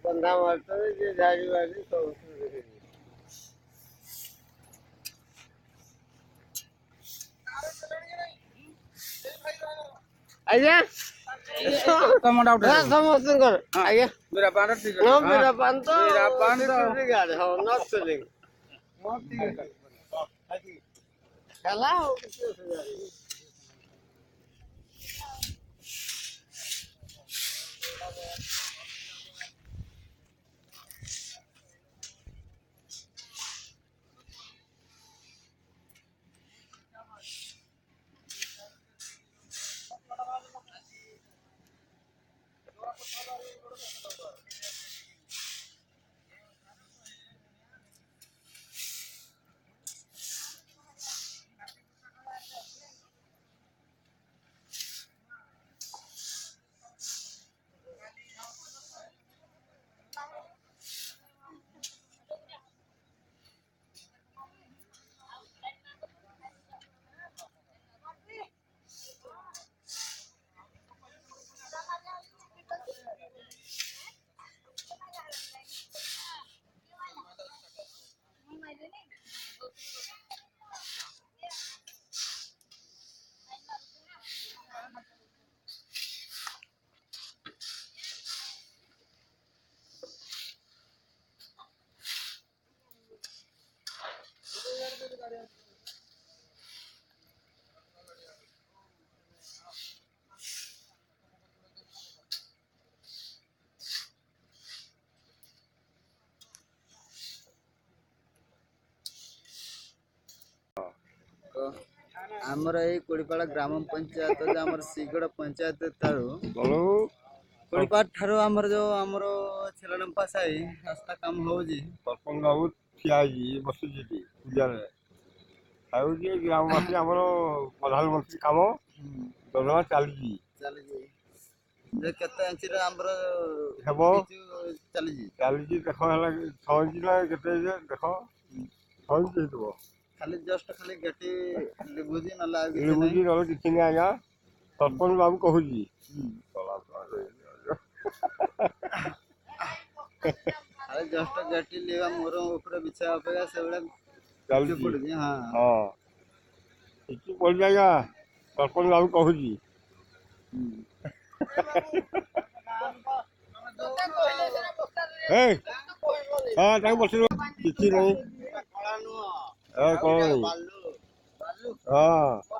बंधा मारते झाड़ी वाड़ी सब ଆଜ୍ଞା ସମସ୍ତଙ୍କର ଆଜ୍ଞା ବୀରାପାନ ତ ହଁ ହେଲା ଆଉ କିଛି ଅସୁବିଧା ନାହିଁ। ଆମର ଏଇ କୋଡ଼ିପାଳ ଗ୍ରାମ ପଞ୍ଚାୟତ ଆମର ଶିଗଡ଼ ପଞ୍ଚାୟତ କୋଡ଼ିପାଳ ଠାରୁ ଆମର ଯୋଉ ଆମର ଛେଲଡମ୍ପା ସାହି ରାସ୍ତା କାମ ହଉଛି ସରପଞ୍ଚ ବାବୁ ଠିଆ ହେଇଛି ବସିଛି ପୂଜାରେ ହେଉଛି ଗ୍ରାମବାସୀ ଆମର ପ୍ରଧାନମନ୍ତ୍ରୀ କାମ ଯୋଜନା ଚାଲିଛି ଯେ କେତେ ଇଞ୍ଚର ଆମର ହେବ ଚାଲିଛି ଦେଖ ହେଲା 6 ଇଞ୍ଚ ନା କେତେ ଦେଖ 6 ଇଞ୍ଚ ହେଇଥିବ ଖାଲି ଜଷ୍ଟ ଖାଲି ଗେଟି ଲିଭୁଛି ନହେଲେ କିଛି ନାହିଁ ଆଜ୍ଞା ସରପଞ୍ଚ ବାବୁ କହୁଛି ଖାଲି ଜଷ୍ଟ ଗେଟି ଲିଭା ମୋର ଉପରେ ବିଛା ଅପେକ୍ଷା ସେଭଳିଆ ଚାଲିଛି ହଁ କିଛି ପଡ଼ିଛି ଆଜ୍ଞା ସରପଞ୍ଚ ବାବୁ କହୁଛି ହଁ ତାଙ୍କୁ ବସିବ କିଛି ନାହିଁ କଣ ନାହିଁ ହଁ